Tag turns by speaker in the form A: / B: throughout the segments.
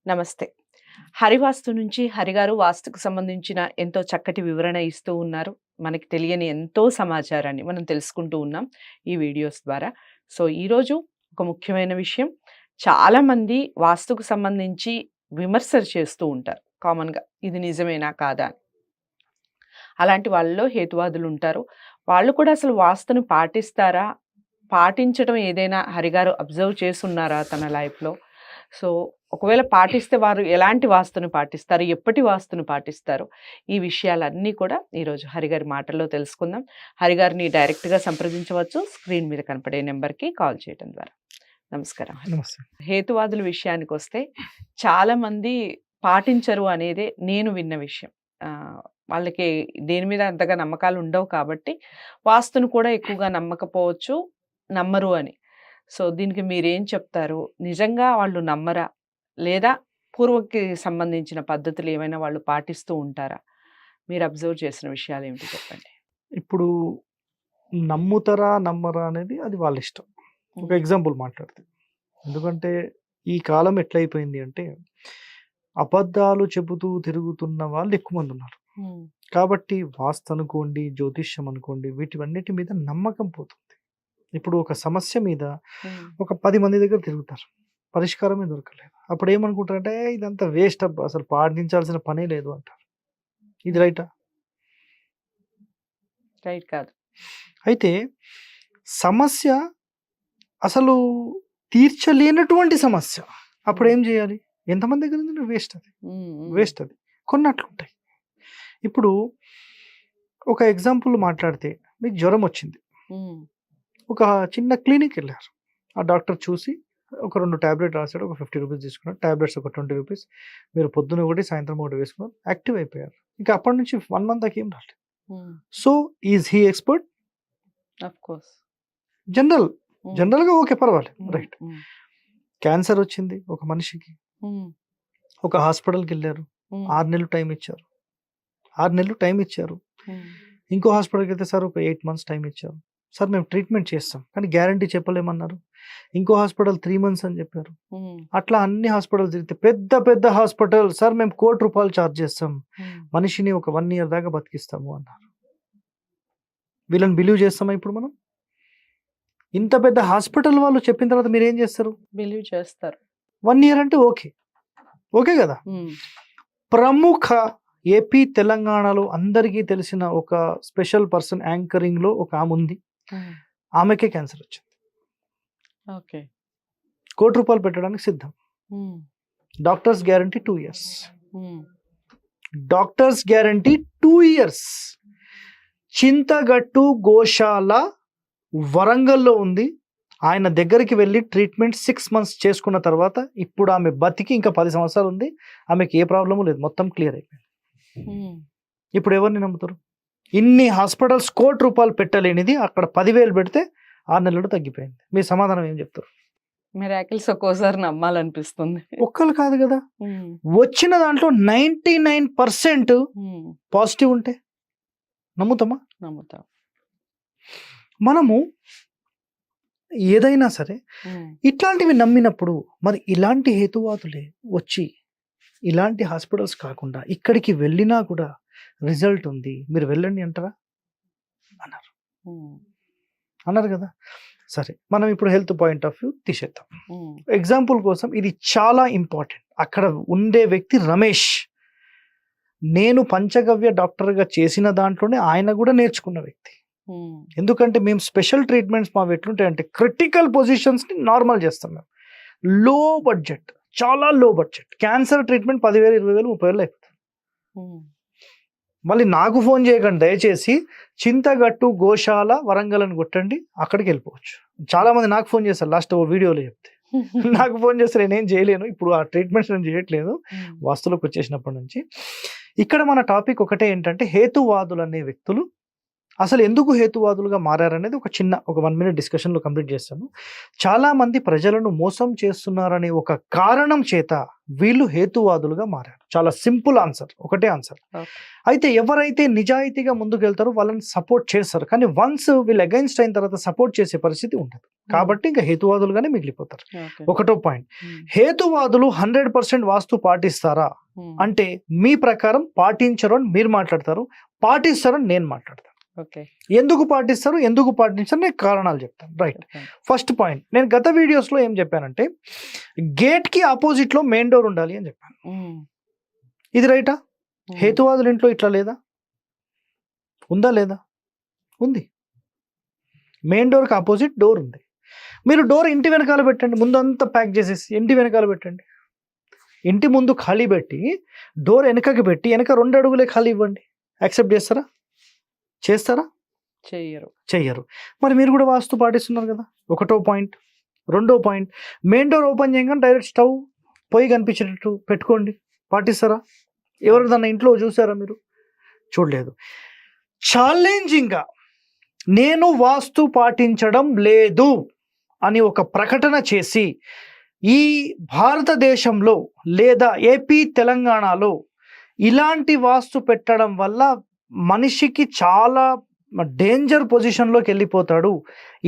A: నమస్తే. హరివాస్తు నుంచి హరిగారు వాస్తుకు సంబంధించిన ఎంతో చక్కటి వివరణ ఇస్తూ ఉన్నారు. మనకి తెలియని ఎంతో సమాచారాన్ని మనం తెలుసుకుంటూ ఉన్నాం ఈ వీడియోస్ ద్వారా. సో, ఈరోజు ఒక ముఖ్యమైన విషయం. చాలామంది వాస్తుకు సంబంధించి విమర్శలు చేస్తూ ఉంటారు కామన్‌గా. ఇది నిజమేనా? కాదా? అని. అలాంటి వాళ్ళలో హేతువాదులుంటారు. వాళ్ళు కూడా అసలు వాస్తుని పాటిస్తారా? పాటించడం ఏదైనా హరిగారు అబ్జర్వ్ చేసున్నారా తన లైఫ్‌లో? సో, ఒకవేళ పాటిస్తే వారు ఎలాంటి వాస్తుని పాటిస్తారు? ఎప్పటి వాస్తుని పాటిస్తారు? ఈ విషయాలన్నీ కూడా ఈరోజు హరిగారి మాటల్లో తెలుసుకుందాం. హరిగారిని డైరెక్ట్‌గా సంప్రదించవచ్చు. స్క్రీన్ మీద కనపడే నెంబర్‌కి కాల్ చేయడం ద్వారా. నమస్కారం.
B: నమస్తే.
A: హేతువాదుల విషయానికొస్తే చాలామంది పాటించరు అనేదే నేను విన్న విషయం. వాళ్ళకి దేని మీద అంతగా నమ్మకాలు ఉండవు కాబట్టి వాస్తును కూడా ఎక్కువగా నమ్మకపోవచ్చు, నమ్మరు అని. సో, దీనికి మీరేం చెప్తారు? నిజంగా వాళ్ళు నమ్మరా? లేదా పూర్వకి సంబంధించిన పద్ధతులు ఏమైనా వాళ్ళు పాటిస్తూ ఉంటారా? మీరు అబ్జర్వ్ చేసిన విషయాలేమిటి చెప్పండి?
B: ఇప్పుడు నమ్ముతారా, నమ్మరా అనేది అది వాళ్ళ ఇష్టం. ఒక ఎగ్జాంపుల్ మాట్లాడితే. ఎందుకంటే ఈ కాలం ఎట్లయిపోయింది అంటే అబద్ధాలు చెబుతూ తిరుగుతున్న వాళ్ళు ఎక్కువ మంది ఉన్నారు. కాబట్టి వాస్తు అనుకోండి, జ్యోతిష్యం అనుకోండి, వీటివన్నిటి మీద నమ్మకం పోతుంది. ఇప్పుడు ఒక సమస్య మీద ఒక 10 మంది దగ్గర తిరుగుతారు. పరిష్కారమే దొరకలేదు. అప్పుడు ఏమనుకుంటారంటే ఇదంతా వేస్ట్ అబ్బా, అసలు పాటించాల్సిన పనే లేదు అంటారు. ఇది రైటా?
A: రైట్ కాదు.
B: అయితే సమస్య అసలు తీర్చలేనటువంటి సమస్య. అప్పుడు ఏం చేయాలి? ఎంతమంది దగ్గర ఉంది? వేస్ట్ అది. వేస్ట్ అది. కొన్ని అట్లుంటాయి. ఇప్పుడు ఒక ఎగ్జాంపుల్ మాట్లాడితే మీకు జ్వరం వచ్చింది. ఒక చిన్న క్లినిక్ వెళ్ళారు. ఆ డాక్టర్ చూసి ఒక 2 టాబ్లెట్ రాశాడు. ఒక 50 రూపీస్ తీసుకున్నాడు. టాబ్లెట్స్ ఒక 20 రూపీస్. మీరు పొద్దున ఒకటి, సాయంత్రం ఒకటి వేసుకున్నారు. యాక్టివ్ అయిపోయారు. ఇంకా అప్పటి నుంచి 1 మంత్ దాకా ఏం రాలేదు. So is he expert?
A: Of course.
B: జనరల్‌గా ఓకే, పర్వాలేదు. రైట్. క్యాన్సర్ వచ్చింది ఒక మనిషికి. ఒక హాస్పిటల్‌కి వెళ్ళారు. 6 నెలలు టైం ఇచ్చారు. 6 నెలలు టైం ఇచ్చారు. ఇంకో హాస్పిటల్‌కి వెళ్తే సార్ ఒక 8 మంత్స్ టైం ఇచ్చారు. సార్ మేము ట్రీట్మెంట్ చేస్తాం కానీ గ్యారంటీ చెప్పలేమన్నారు. ఇంకో హాస్పిటల్ 3 మంత్స్ అని చెప్పారు. అట్లా అన్ని హాస్పిటల్స్ తిరిగితే పెద్ద పెద్ద హాస్పిటల్ సార్ మేము ₹1,00,00,000 ఛార్జ్ చేస్తాం. మనిషిని ఒక 1 ఇయర్ దాకా బతికిస్తాము అన్నారు. వీళ్ళని బిలీవ్ చేస్తామా ఇప్పుడు మనం? ఇంత పెద్ద హాస్పిటల్ వాళ్ళు చెప్పిన తర్వాత మీరు ఏం చేస్తారు?
A: బిలీవ్ చేస్తారు.
B: 1 ఇయర్ అంటే ఓకే కదా. ప్రముఖ ఏపీ తెలంగాణలో అందరికీ తెలిసిన ఒక స్పెషల్ పర్సన్ యాంకరింగ్ లో ఒక ఆమె ఉంది. ఆమెకే క్యాన్సర్ వచ్చింది.
A: ఓకే.
B: ₹1,00,00,000 పెట్టడానికి సిద్ధం. Doctors guarantee 2 years. Doctors guarantee 2 years. Chintagattu గోశాల వరంగల్లో ఉంది. ఆయన దగ్గరికి వెళ్ళి ట్రీట్మెంట్ 6 మంత్స్ చేసుకున్న తర్వాత ఇప్పుడు ఆమె బతికి ఇంకా 10 సంవత్సరాలు ఉంది. ఆమెకి ఏ ప్రాబ్లము లేదు. మొత్తం క్లియర్ అయిపోయింది. ఇప్పుడు ఎవరిని నమ్ముతారు? ఇన్ని హాస్పిటల్స్ ₹1,00,00,000 పెట్టలేనిది అక్కడ 10,000 పెడితే 6 నెలలు తగ్గిపోయింది. మీ సమాధానం ఏం చెప్తారు?
A: మిరాకిల్స్ ఒక్కోసారి నమ్మాలనిపిస్తుంది.
B: ఒక్కళ్ళు కాదు కదా. వచ్చిన దాంట్లో 99% పాజిటివ్ ఉంటే నమ్ముతామా?
A: నమ్ముతాం.
B: మనము ఏదైనా సరే ఇట్లాంటివి నమ్మినప్పుడు మరి ఇలాంటి హేతువాదులే వచ్చి ఇలాంటి హాస్పిటల్స్ కాకుండా ఇక్కడికి వెళ్ళినా కూడా రిజల్ట్ ఉంది, మీరు వెళ్ళండి అంటారా? అన్నారు కదా. సరే, మనం ఇప్పుడు హెల్త్ పాయింట్ ఆఫ్ వ్యూ తీసేద్దాం. ఎగ్జాంపుల్ కోసం ఇది చాలా ఇంపార్టెంట్. అక్కడ ఉండే వ్యక్తి రమేష్. నేను పంచగవ్య డాక్టర్గా చేసిన దాంట్లోనే ఆయన కూడా నేర్చుకున్న వ్యక్తి. ఎందుకంటే మేము స్పెషల్ ట్రీట్మెంట్స్ మావి ఎట్లుంటాయంటే క్రిటికల్ పొజిషన్స్ని నార్మల్ చేస్తాం. మేము లో బడ్జెట్, చాలా లో బడ్జెట్. క్యాన్సర్ ట్రీట్మెంట్ 10,000, 20,000, 30,000 అయిపోతుంది. మళ్ళీ నాకు ఫోన్ చేయకండి దయచేసి. చింతగట్టు గోశాల వరంగల్ అని కొట్టండి, అక్కడికి వెళ్ళిపోవచ్చు. చాలా మంది నాకు ఫోన్ చేస్తారు లాస్ట్ వీడియోలో చెప్తే. నాకు ఫోన్ చేస్తే నేనేం చేయలేను, ఇప్పుడు ఆ ట్రీట్మెంట్స్ నేను చేయట్లేదు వాస్తులోకి వచ్చేసినప్పటి నుంచి. ఇక్కడ మన టాపిక్ ఒకటే ఏంటంటే హేతువాదులు అనే వ్యక్తులు అసలు ఎందుకు హేతువాదులుగా మారారనేది ఒక 1 మినిట్ డిస్కషన్లో కంప్లీట్ చేస్తాను. చాలా మంది ప్రజలను మోసం చేస్తున్నారనే ఒక కారణం చేత వీళ్ళు హేతువాదులుగా మారారు. చాలా సింపుల్ ఆన్సర్, ఒకటే ఆన్సర్. అయితే ఎవరైతే నిజాయితీగా ముందుకెళ్తారో వాళ్ళని సపోర్ట్ చేస్తారు, కానీ వన్స్ వీళ్ళు అగైన్స్ట్ అయిన తర్వాత సపోర్ట్ చేసే పరిస్థితి ఉండదు. కాబట్టి ఇంకా హేతువాదులుగానే మిగిలిపోతారు. ఒకటో పాయింట్, హేతువాదులు 100% వాస్తు పాటిస్తారా అంటే మీ ప్రకారం పాటించరు అని మీరు మాట్లాడతారు, పాటిస్తారని నేను మాట్లాడతాను. ఎందుకు పాటిస్తారు, ఎందుకు పాటించారు, నేను కారణాలు చెప్తాను. రైట్, ఫస్ట్ పాయింట్, నేను గత వీడియోస్లో ఏం చెప్పానంటే గేట్కి ఆపోజిట్లో మెయిన్ డోర్ ఉండాలి అని చెప్పాను. ఇది రైటా? హేతువాదుల ఇంట్లో ఇట్లా లేదా? ఉందా లేదా? ఉంది. మెయిన్ డోర్కి ఆపోజిట్ డోర్ ఉంది. మీరు డోర్ ఇంటి వెనకాల పెట్టండి, ముందు అంతా ప్యాక్ చేసేసి ఇంటి వెనకాల పెట్టండి. ఇంటి ముందు ఖాళీ పెట్టి డోర్ వెనకకి పెట్టి వెనక 2 అడుగులే ఖాళీ ఇవ్వండి. యాక్సెప్ట్ చేస్తారా? చేస్తారా? చెయ్యరు. మరి మీరు కూడా వాస్తు పాటిస్తున్నారు కదా. ఒకటో పాయింట్. రెండో పాయింట్, మెయిన్ డోర్ ఓపెన్ చేయగానే డైరెక్ట్ స్టవ్ పొయ్యి కనిపించేటట్టు పెట్టుకోండి. పాటిస్తారా? ఎవరిదన్నా ఇంట్లో చూసారా మీరు? చూడలేదు. ఛాలెంజింగ్గా నేను వాస్తు పాటించడం లేదు అని ఒక ప్రకటన చేసి ఈ భారతదేశంలో లేదా ఏపీ తెలంగాణలో ఇలాంటి వాస్తు పెట్టడం వల్ల మనిషికి చాలా డేంజర్ పొజిషన్లోకి వెళ్ళిపోతాడు,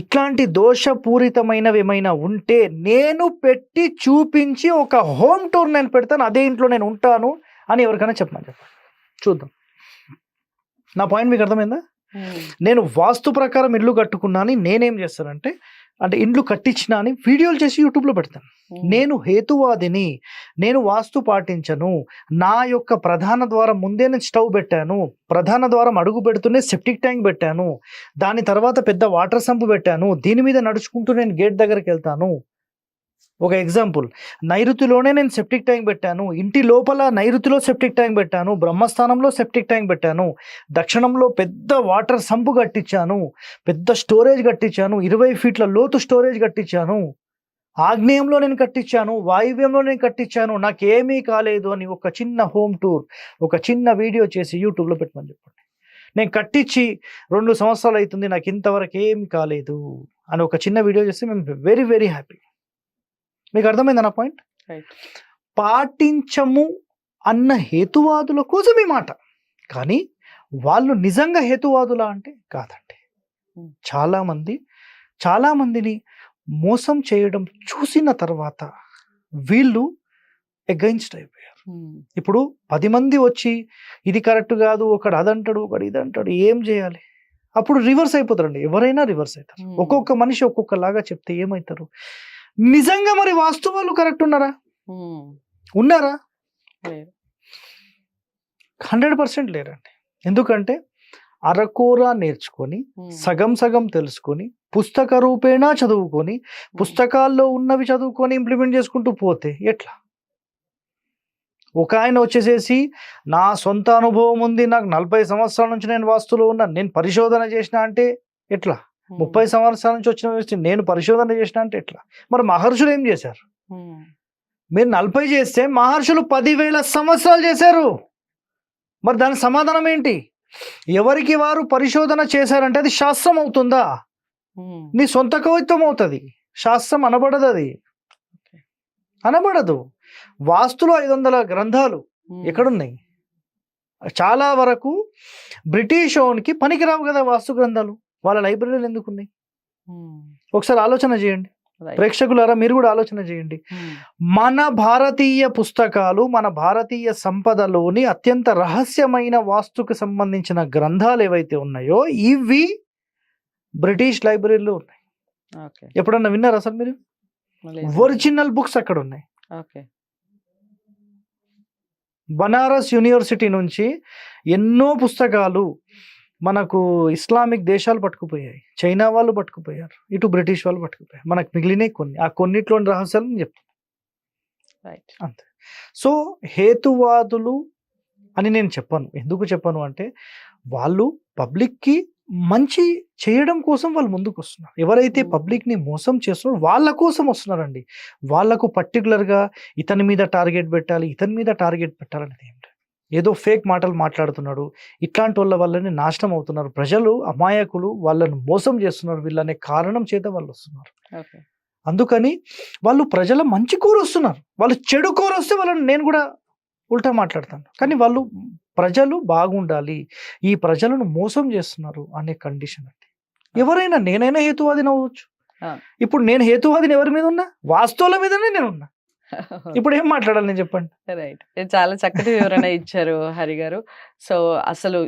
B: ఇట్లాంటి దోషపూరితమైనవి ఏమైనా ఉంటే నేను పెట్టి చూపించి ఒక హోమ్ టూర్ నేను పెడతాను, అదే ఇంట్లో నేను ఉంటాను అని ఎవరికైనా చెప్పండి. చూద్దాం. నా పాయింట్ మీకు అర్థమైందా? నేను వాస్తు ప్రకారం ఇల్లు కట్టుకున్నాను, నేనేం చేస్తానంటే అంటే ఇండ్లు కట్టించినా అని వీడియోలు చేసి యూట్యూబ్లో పెడతాను. నేను హేతువాదిని, నేను వాస్తు పాటించను. నా యొక్క ప్రధాన ద్వారం ముందే నేను స్టవ్ పెట్టాను, ప్రధాన ద్వారం అడుగు పెడుతూనే సెప్టిక్ ట్యాంక్ పెట్టాను, దాని తర్వాత పెద్ద వాటర్ సంపు పెట్టాను, దీని మీద నడుచుకుంటూ నేను గేట్ దగ్గరికి వెళ్తాను. ఒక ఎగ్జాంపుల్, నైరుతిలోనే నేను సెప్టిక్ ట్యాంక్ పెట్టాను, ఇంటి లోపల నైరుతిలో సెప్టిక్ ట్యాంక్ పెట్టాను, బ్రహ్మస్థానంలో సెప్టిక్ ట్యాంక్ పెట్టాను, దక్షిణంలో పెద్ద వాటర్ సంపు కట్టించాను, పెద్ద స్టోరేజ్ కట్టించాను, 20 ఫీట్ల లోతు స్టోరేజ్ కట్టించాను, ఆగ్నేయంలో నేను కట్టించాను, వాయువ్యంలో నేను కట్టించాను, నాకేమీ కాలేదు అని ఒక చిన్న హోమ్ టూర్, ఒక చిన్న వీడియో చేసి యూట్యూబ్లో పెట్టమని చెప్పండి. నేను కట్టించి 2 సంవత్సరాలు అవుతుంది, నాకు ఇంతవరకు ఏమి కాలేదు అని ఒక చిన్న వీడియో చేస్తే మేము వెరీ వెరీ హ్యాపీ. మీకు అర్థమైంది నా పాయింట్? పాటించము అన్న హేతువాదుల కోసం ఈ మాట, కానీ వాళ్ళు నిజంగా హేతువాదులా అంటే కాదండి. చాలా మందిని మోసం చేయడం చూసిన తర్వాత వీళ్ళు అగైన్స్ట్ అయిపోయారు. ఇప్పుడు 10 మంది వచ్చి ఇది కరెక్ట్ కాదు, ఒకడు అదంటాడు, ఒకడు ఇది అంటాడు, ఏం చేయాలి? అప్పుడు రివర్స్ అయిపోతారండి. ఎవరైనా రివర్స్ అవుతారు. ఒక్కొక్క మనిషి ఒక్కొక్కలాగా చెప్తే ఏమవుతారు? నిజంగా మరి వాస్తు వాళ్ళు కరెక్ట్ ఉన్నారా? 100% లేరండి. ఎందుకంటే అరకూర నేర్చుకొని సగం సగం తెలుసుకొని పుస్తక రూపేణా చదువుకొని పుస్తకాల్లో ఉన్నవి చదువుకొని ఇంప్లిమెంట్ చేసుకుంటూ పోతే ఎట్లా? ఒక ఆయన వచ్చేసేసి నా సొంత అనుభవం ఉంది, నాకు 40 సంవత్సరాల నుంచి నేను వాస్తులో ఉన్నాను, నేను పరిశోధన చేసిన అంటే ఎట్లా? 30 సంవత్సరాల నుంచి వచ్చిన వ్యక్తి నేను పరిశోధన చేసిన అంటే ఎట్లా? మరి మహర్షులు ఏం చేశారు? మీరు 40 చేస్తే మహర్షులు 10,000 సంవత్సరాలు చేశారు. మరి దాని సమాధానం ఏంటి? ఎవరికి వారు పరిశోధన చేశారంటే అది శాస్త్రం అవుతుందా? నీ సొంత కవిత్వం అవుతుంది, శాస్త్రం అనబడదు. అది అనబడదు. వాస్తులో 500 గ్రంథాలు ఎక్కడున్నాయి? చాలా వరకు బ్రిటిష్ ఓన్కి పనికిరావు కదా వాస్తు గ్రంథాలు, వాళ్ళ లైబ్రరీలు ఎందుకున్నాయి? ఒకసారి ఆలోచన చేయండి ప్రేక్షకులారా, మీరు కూడా ఆలోచన చేయండి. మన భారతీయ పుస్తకాలు, మన భారతీయ సంపదలోని అత్యంత రహస్యమైన వాస్తుకు సంబంధించిన గ్రంథాలు ఏవైతే ఉన్నాయో ఇవి బ్రిటిష్ లైబ్రరీలో ఉన్నాయి. ఎప్పుడన్నా విన్నారా అసలు మీరు? ఒరిజినల్ బుక్స్ అక్కడ ఉన్నాయి. బనారస్ యూనివర్సిటీ నుంచి ఎన్నో పుస్తకాలు మనకు ఇస్లామిక్ దేశాలు పట్టుకుపోయాయి, చైనా వాళ్ళు పట్టుకుపోయారు, ఇటు బ్రిటిష్ వాళ్ళు పట్టుకుపోయారు. మనకు మిగిలినాయి కొన్ని, ఆ కొన్నిట్లోని రహస్యాలు నేను చెప్తాను. అంతే. సో హేతువాదులు అని నేను చెప్పను. ఎందుకు చెప్పను అంటే వాళ్ళు పబ్లిక్కి మంచి చేయడం కోసం వాళ్ళు ముందుకు వస్తున్నారు. ఎవరైతే పబ్లిక్ని మోసం చేస్తున్నారో వాళ్ళ కోసం వస్తున్నారండి. వాళ్ళకు పర్టికులర్గా ఇతని మీద టార్గెట్ పెట్టాలి, ఇతని మీద టార్గెట్ పెట్టాలనేది ఏం లేదు. ఏదో ఫేక్ మాటలు మాట్లాడుతున్నాడు, ఇట్లాంటి వాళ్ళ వల్లనే నాశనం అవుతున్నారు ప్రజలు, అమాయకులు, వాళ్ళను మోసం చేస్తున్నారు వీళ్ళనే కారణం చేత వాళ్ళు వస్తున్నారు.
A: ఓకే.
B: అందుకని వాళ్ళు ప్రజల మంచి కోరు వస్తున్నారు, వాళ్ళు చెడు కోరు వస్తే వాళ్ళని నేను కూడా ఉల్టా మాట్లాడతాను. కానీ వాళ్ళు ప్రజలు బాగుండాలి, ఈ ప్రజలను మోసం చేస్తున్నారు అనే కండిషన్ అండి. ఎవరైనా, నేనైనా హేతువాదిని అవ్వచ్చు.
A: ఆ.
B: ఇప్పుడు నేను హేతువాదిని ఎవరి మీద ఉన్నా? వాస్తవాల మీదనే నేను ఉన్నా. ఇప్పుడు ఏం మాట్లాడాలి నేను చెప్పండి?
A: రైట్. చాలా చక్కటి వివరణ ఇచ్చారు హరి గారు. సో, అసలు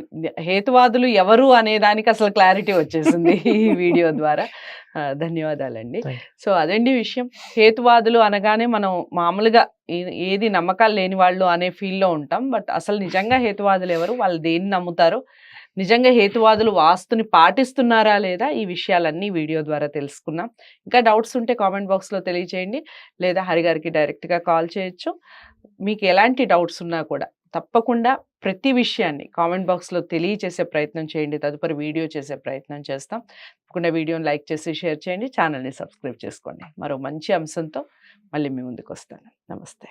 A: హేతువాదులు ఎవరు అనే దానికి అసలు క్లారిటీ వచ్చేసింది ఈ వీడియో ద్వారా. ధన్యవాదాలండి.
B: థాంక్యూ.
A: సో, అదండి విషయం. హేతువాదులు అనగానే మనం మామూలుగా ఏది నమ్మకాలు లేని వాళ్ళు అనే ఫీల్‌లో ఉంటాం. బట్ అసలు నిజంగా హేతువాదులు ఎవరు? వాళ్ళు దేన్ని నమ్ముతారో, నిజంగా హేతువాదులు వాస్తుని పాటిస్తున్నారా లేదా? ఈ విషయాలన్నీ వీడియో ద్వారా తెలుసుకున్నాం. ఇంకా డౌట్స్ ఉంటే కామెంట్ బాక్స్‌లో తెలియచేయండి. లేదా హరి గారికి డైరెక్ట్‌గా కాల్ చేయొచ్చు. మీకు ఎలాంటి డౌట్స్ ఉన్నా కూడా తప్పకుండా ప్రతి విషయాన్ని కామెంట్ బాక్స్‌లో తెలియచేసే ప్రయత్నం చేయండి. తదుపరి వీడియో చేసే ప్రయత్నం చేస్తాం. తప్పకుండా వీడియోని లైక్ చేసి షేర్ చేయండి. ఛానల్‌ని సబ్స్క్రైబ్ చేసుకోండి. మరో మంచి అంశంతో మళ్ళీ మీ ముందుకు వస్తాను. నమస్తే.